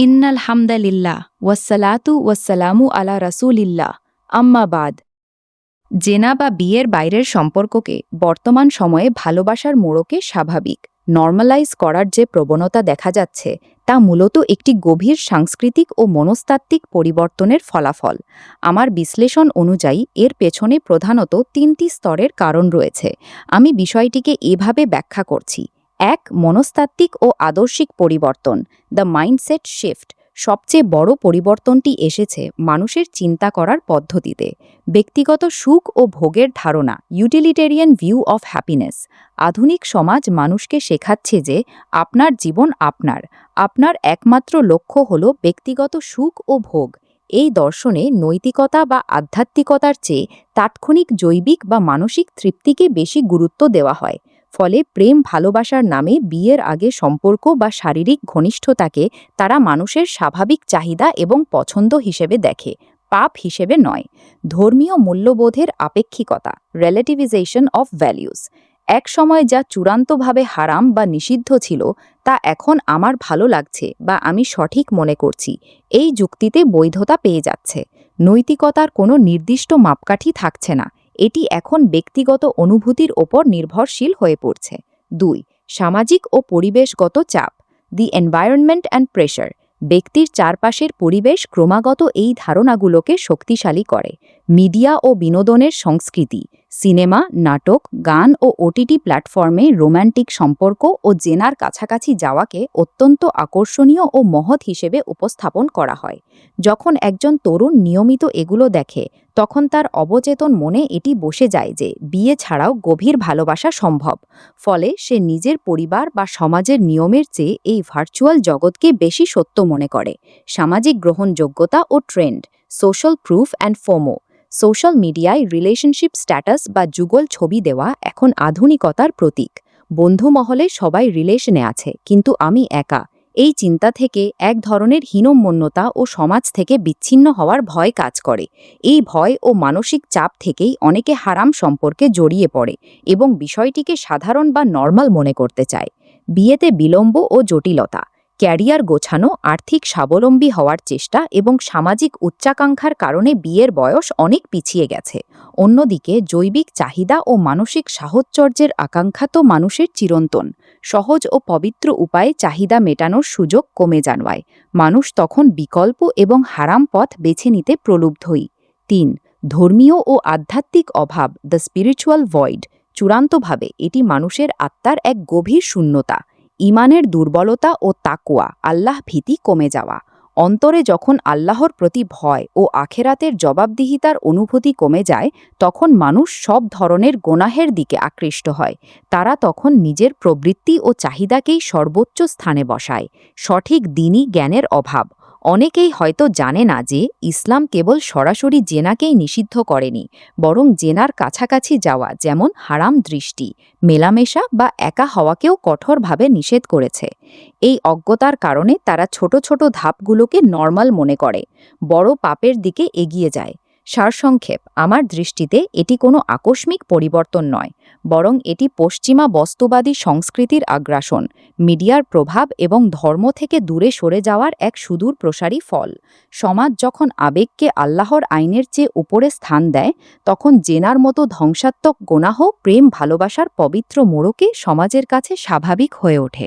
ইন্নাল হামদালিল্লাহ ওয়াসসালাতু ওয়াসসালামু আলা রাসূলিল্লাহ আম্মা বাদ। জেনা বা বিয়ের বাইরের সম্পর্ককে বর্তমান সময়ে ভালোবাসার মোড়কে স্বাভাবিক নর্মালাইজ করার যে প্রবণতা দেখা যাচ্ছে তা মূলত একটি গভীর সাংস্কৃতিক ও মনস্তাত্ত্বিক পরিবর্তনের ফলাফল। আমার বিশ্লেষণ অনুযায়ী এর পেছনে প্রধানত ৩টি স্তরের কারণ রয়েছে। আমি বিষয়টিকে এভাবে ব্যাখ্যা করছি। ১. মনস্তাত্ত্বিক ও আদর্শিক পরিবর্তন, দ্য মাইন্ডসেট শিফট। সবচেয়ে বড় পরিবর্তনটি এসেছে মানুষের চিন্তা করার পদ্ধতিতে। ব্যক্তিগত সুখ ও ভোগের ধারণা, ইউটিলিটেরিয়ান ভিউ অফ হ্যাপিনেস। আধুনিক সমাজ মানুষকে শেখাচ্ছে যে আপনার জীবন আপনার একমাত্র লক্ষ্য হল ব্যক্তিগত সুখ ও ভোগ। এই দর্শনে নৈতিকতা বা আধ্যাত্মিকতার চেয়ে তাৎক্ষণিক জৈবিক বা মানসিক তৃপ্তিকে বেশি গুরুত্ব দেওয়া হয়। ফলে প্রেম ভালোবাসার নামে বিয়ের আগে সম্পর্ক বা শারীরিক ঘনিষ্ঠতাকে তারা মানুষের স্বাভাবিক চাহিদা এবং পছন্দ হিসেবে দেখে, পাপ হিসেবে নয়। ধর্মীয় মূল্যবোধের আপেক্ষিকতা, রিলেটিভাইজেশন অফ ভ্যালুস। এক সময় যা চূড়ান্তভাবে হারাম বা নিষিদ্ধ ছিল তা এখন আমার ভালো লাগছে বা আমি সঠিক মনে করছি এই যুক্তিতে বৈধতা পেয়ে যাচ্ছে। নৈতিকতার কোনো নির্দিষ্ট মাপকাঠি থাকছে না, এটি এখন ব্যক্তিগত অনুভূতির ওপর নির্ভরশীল হয়ে পড়ছে। ২. সামাজিক ও পরিবেশগত চাপ, দি এনভায়রনমেন্ট অ্যান্ড প্রেশার। ব্যক্তির চারপাশের পরিবেশ ক্রমাগত এই ধারণাগুলোকে শক্তিশালী করে। মিডিয়া ও বিনোদনের সংস্কৃতি, সিনেমা, নাটক, গান ও ওটিটি প্ল্যাটফর্মে রোম্যান্টিক সম্পর্ক ও জেনার কাছাকাছি যাওয়াকে অত্যন্ত আকর্ষণীয় ও মহৎ হিসেবে উপস্থাপন করা হয়। যখন একজন তরুণ নিয়মিত এগুলো দেখে তখন তার অবচেতন মনে এটি বসে যায় যে বিয়ে ছাড়াও গভীর ভালোবাসা সম্ভব। ফলে সে নিজের পরিবার বা সমাজের নিয়মের চেয়ে এই ভার্চুয়াল জগৎকে বেশি সত্য মনে করে। সামাজিক গ্রহণযোগ্যতা ও trend, social proof and FOMO. সোশ্যাল মিডিয়ায় রিলেশনশিপ স্ট্যাটাস বা যুগল ছবি দেওয়া এখন আধুনিকতার প্রতীক। বন্ধু মহলে সবাই রিলেশনে আছে কিন্তু আমি একা, এই চিন্তা থেকে এক ধরনের হীনমন্যতা ও সমাজ থেকে বিচ্ছিন্ন হওয়ার ভয় কাজ করে। এই ভয় ও মানসিক চাপ থেকেই অনেকে হারাম সম্পর্কে জড়িয়ে পড়ে এবং বিষয়টিকে সাধারণ বা নর্মাল মনে করতে চায়। বিয়েতে বিলম্ব ও জটিলতা, ক্যারিয়ার গোছানো, আর্থিক স্বাবলম্বী হওয়ার চেষ্টা এবং সামাজিক উচ্চাকাঙ্ক্ষার কারণে বিয়ের বয়স অনেক পিছিয়ে গেছে। অন্যদিকে জৈবিক চাহিদা ও মানসিক সাহচর্যের আকাঙ্ক্ষা তো মানুষের চিরন্তন। সহজ ও পবিত্র উপায়ে চাহিদা মেটানোর সুযোগ কমে যাওয়ায় মানুষ তখন বিকল্প এবং হারাম পথ বেছে নিতে প্রলুব্ধই। ৩. ধর্মীয় ও আধ্যাত্মিক অভাব, দ্য স্পিরিচুয়াল ভয়েড। চূড়ান্তভাবে এটি মানুষের আত্মার এক গভীর শূন্যতা। ঈমানের দুর্বলতা ও তাকওয়া, আল্লাহ ভীতি কমে যাওয়া। অন্তরে যখন আল্লাহর প্রতি ভয় ও আখেরাতের জবাবদিহিতার অনুভূতি কমে যায় তখন মানুষ সব ধরনের গোনাহের দিকে আকৃষ্ট হয়। তারা তখন নিজের প্রবৃত্তি ও চাহিদাকেই সর্বোচ্চ স্থানে বসায়। সঠিক দ্বীনি জ্ঞানের অভাব। অনেকেই হয়তো জানে না যে ইসলাম কেবল সরাসরি জেনাকেই নিষিদ্ধ করেনি, বরং জেনার কাছাকাছি যাওয়া যেমন হারাম দৃষ্টি, মেলামেশা বা একা হওয়াকেও কঠোরভাবে নিষেধ করেছে। এই অজ্ঞতার কারণে তারা ছোট ছোট ধাপগুলোকে নর্মাল মনে করে, বড় পাপের দিকে এগিয়ে যায়। সারসংক্ষেপ, আমার দৃষ্টিতে এটি কোনো আকস্মিক পরিবর্তন নয়, বরং এটি পশ্চিমা বস্তুবাদী সংস্কৃতির আগ্রাসন, মিডিয়ার প্রভাব এবং ধর্ম থেকে দূরে সরে যাওয়ার এক সুদূর প্রসারী ফল। সমাজ যখন আবেগকে আল্লাহর আইনের চেয়ে উপরে স্থান দেয় তখন জেনার মতো ধ্বংসাত্মক গোনাহ প্রেম ভালোবাসার পবিত্র মোড়কে সমাজের কাছে স্বাভাবিক হয়ে ওঠে।